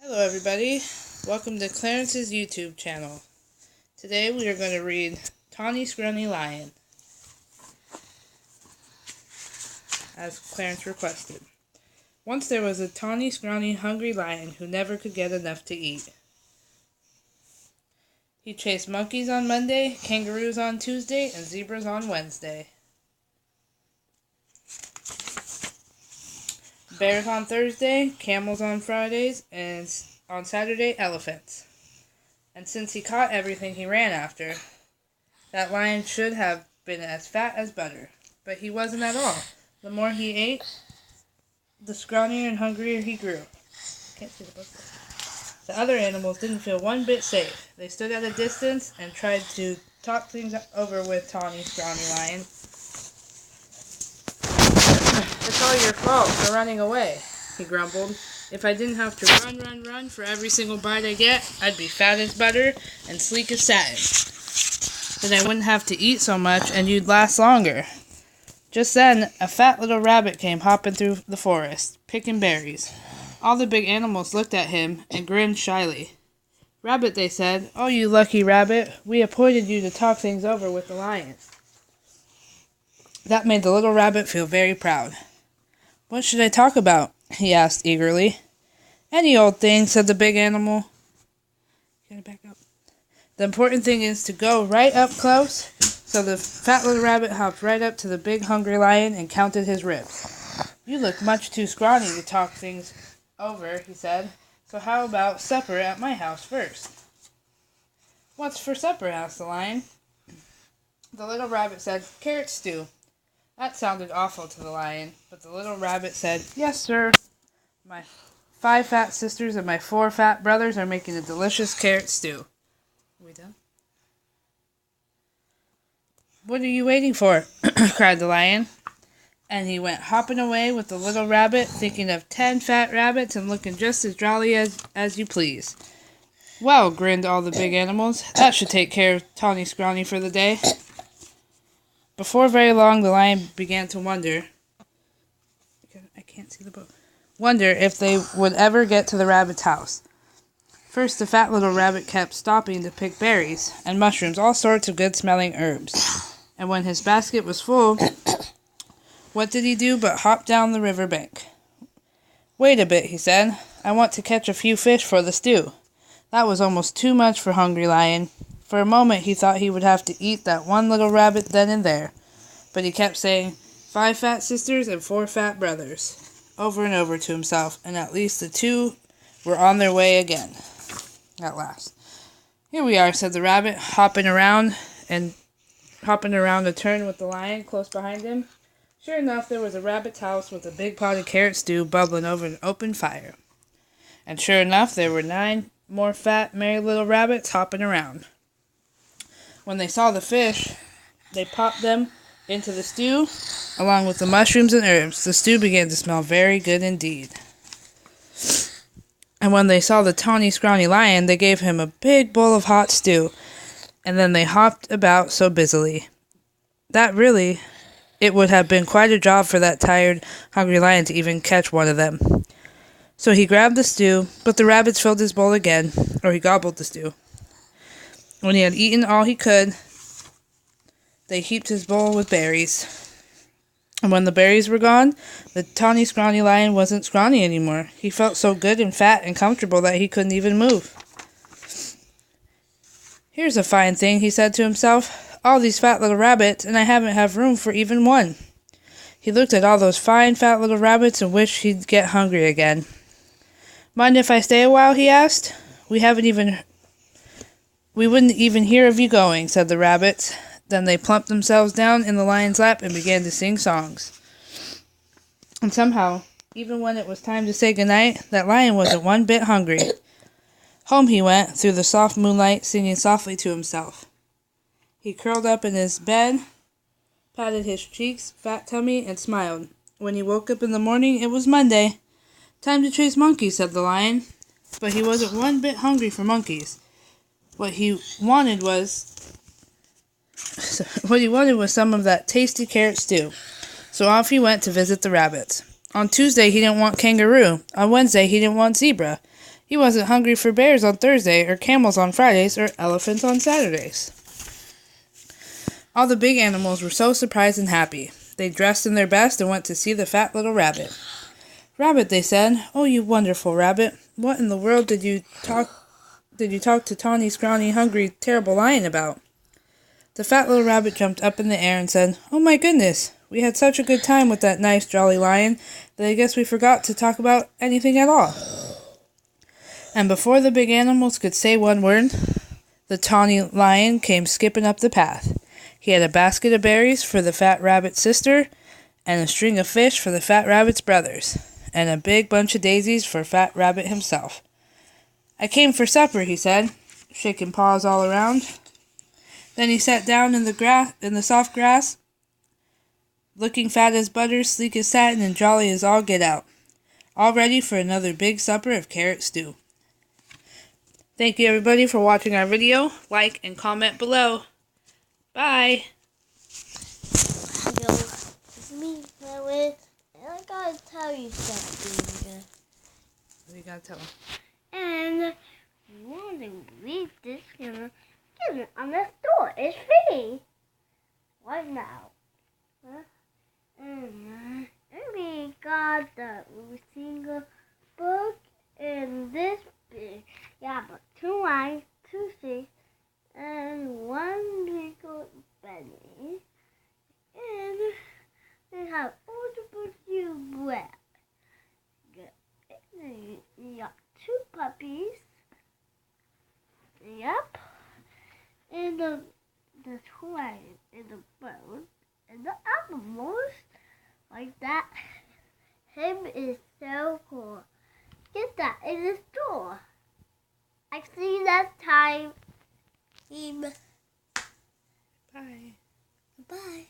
Hello everybody, welcome to Clarence's YouTube channel. Today we are going to read Tawny Scrawny Lion, as Clarence requested. Once there was a tawny, scrawny, hungry lion who never could get enough to eat. He chased monkeys on Monday, kangaroos on Tuesday, and zebras on Wednesday. Bears on Thursday, camels on Fridays, and on Saturday, elephants. And since he caught everything he ran after, that lion should have been as fat as butter. But he wasn't at all. The more he ate, the scrawnier and hungrier he grew. Can't see the book. The other animals didn't feel one bit safe. They stood at a distance and tried to talk things over with Tawny Scrawny Lion. "It's all your fault for running away," he grumbled. "If I didn't have to run for every single bite I get, I'd be fat as butter and sleek as satin. Then I wouldn't have to eat so much and you'd last longer." Just then, a fat little rabbit came hopping through the forest, picking berries. All the big animals looked at him and grinned shyly. "Rabbit," they said, "oh, you lucky rabbit, we appointed you to talk things over with the lion." That made the little rabbit feel very proud. "What should I talk about?" he asked eagerly. "Any old thing," said the big animal. Gotta back up. "The important thing is to go right up close." So the fat little rabbit hopped right up to the big hungry lion and counted his ribs. "You look much too scrawny to talk things over," he said. "So how about supper at my house first?" "What's for supper?" asked the lion. The little rabbit said, "Carrot stew." That sounded awful to the lion, but the little rabbit said, "Yes, sir. My 5 fat sisters and my 4 fat brothers are making a delicious carrot stew." Are we done? "What are you waiting for?" cried the lion. And he went hopping away with the little rabbit, thinking of 10 fat rabbits and looking just as jolly as you please. "Well," grinned all the big animals, "that should take care of Tawny Scrawny for the day." Before very long, the lion began to wonder if they would ever get to the rabbit's house. First, the fat little rabbit kept stopping to pick berries and mushrooms, all sorts of good-smelling herbs. And when his basket was full, what did he do but hop down the river bank? "Wait a bit," he said. "I want to catch a few fish for the stew." That was almost too much for Hungry Lion. For a moment he thought he would have to eat that one little rabbit then and there. But he kept saying, 5 fat sisters and 4 fat brothers, over and over to himself, and at least the 2 were on their way again. At last. "Here we are," said the rabbit, hopping around a turn with the lion close behind him. Sure enough, there was a rabbit's house with a big pot of carrot stew bubbling over an open fire. And sure enough, there were 9 more fat, merry little rabbits hopping around. When they saw the fish, they popped them into the stew, along with the mushrooms and herbs. The stew began to smell very good indeed. And when they saw the Tawny Scrawny Lion, they gave him a big bowl of hot stew, and then they hopped about so busily. It would have been quite a job for that tired, hungry lion to even catch one of them. So he grabbed the stew, but the rabbits filled his bowl again, or he gobbled the stew. When he had eaten all he could, they heaped his bowl with berries. And when the berries were gone, the Tawny Scrawny Lion wasn't scrawny anymore. He felt so good and fat and comfortable that he couldn't even move. "Here's a fine thing," he said to himself. "All these fat little rabbits, and I haven't have room for even one." He looked at all those fine fat little rabbits and wished he'd get hungry again. "Mind if I stay a while?" he asked. We wouldn't even hear of you going," said the rabbits. Then they plumped themselves down in the lion's lap and began to sing songs. And somehow, even when it was time to say goodnight, that lion wasn't one bit hungry. Home he went, through the soft moonlight, singing softly to himself. He curled up in his bed, patted his cheeks, fat tummy, and smiled. When he woke up in the morning, it was Monday. "Time to chase monkeys," said the lion. But he wasn't one bit hungry for monkeys. What he wanted was some of that tasty carrot stew. So off he went to visit the rabbits. On Tuesday he didn't want kangaroo. On Wednesday he didn't want zebra. He wasn't hungry for bears on Thursday, or camels on Fridays, or elephants on Saturdays. All the big animals were so surprised and happy. They dressed in their best and went to see the fat little rabbit. "Rabbit," they said, "oh, you wonderful rabbit, what in the world did you talk to tawny, scrawny, hungry, terrible lion about?" The fat little rabbit jumped up in the air and said, "Oh my goodness, we had such a good time with that nice, jolly lion that I guess we forgot to talk about anything at all." And before the big animals could say one word, the tawny lion came skipping up the path. He had a basket of berries for the fat rabbit's sister, and a string of fish for the fat rabbit's brothers, and a big bunch of daisies for Fat Rabbit himself. "I came for supper," he said, shaking paws all around. Then he sat down in the soft grass, looking fat as butter, sleek as satin, and jolly as all get out, all ready for another big supper of carrot stew. Thank you everybody for watching our video. Like and comment below. Bye. Hello, it's me, Lewis, and I gotta tell you something. What do you gotta tell them? And you want to read this, get it on the store. It's free. Right now. And we got the single book and this big. Yeah, but 2 lines, 2 sheets, and 1 little penny. And they have all the books you read. You got 2 puppies. Yep. And the toy and the bird and the animals like that. Him is so cool. Get that in the store. I see you next time. Bye. Bye.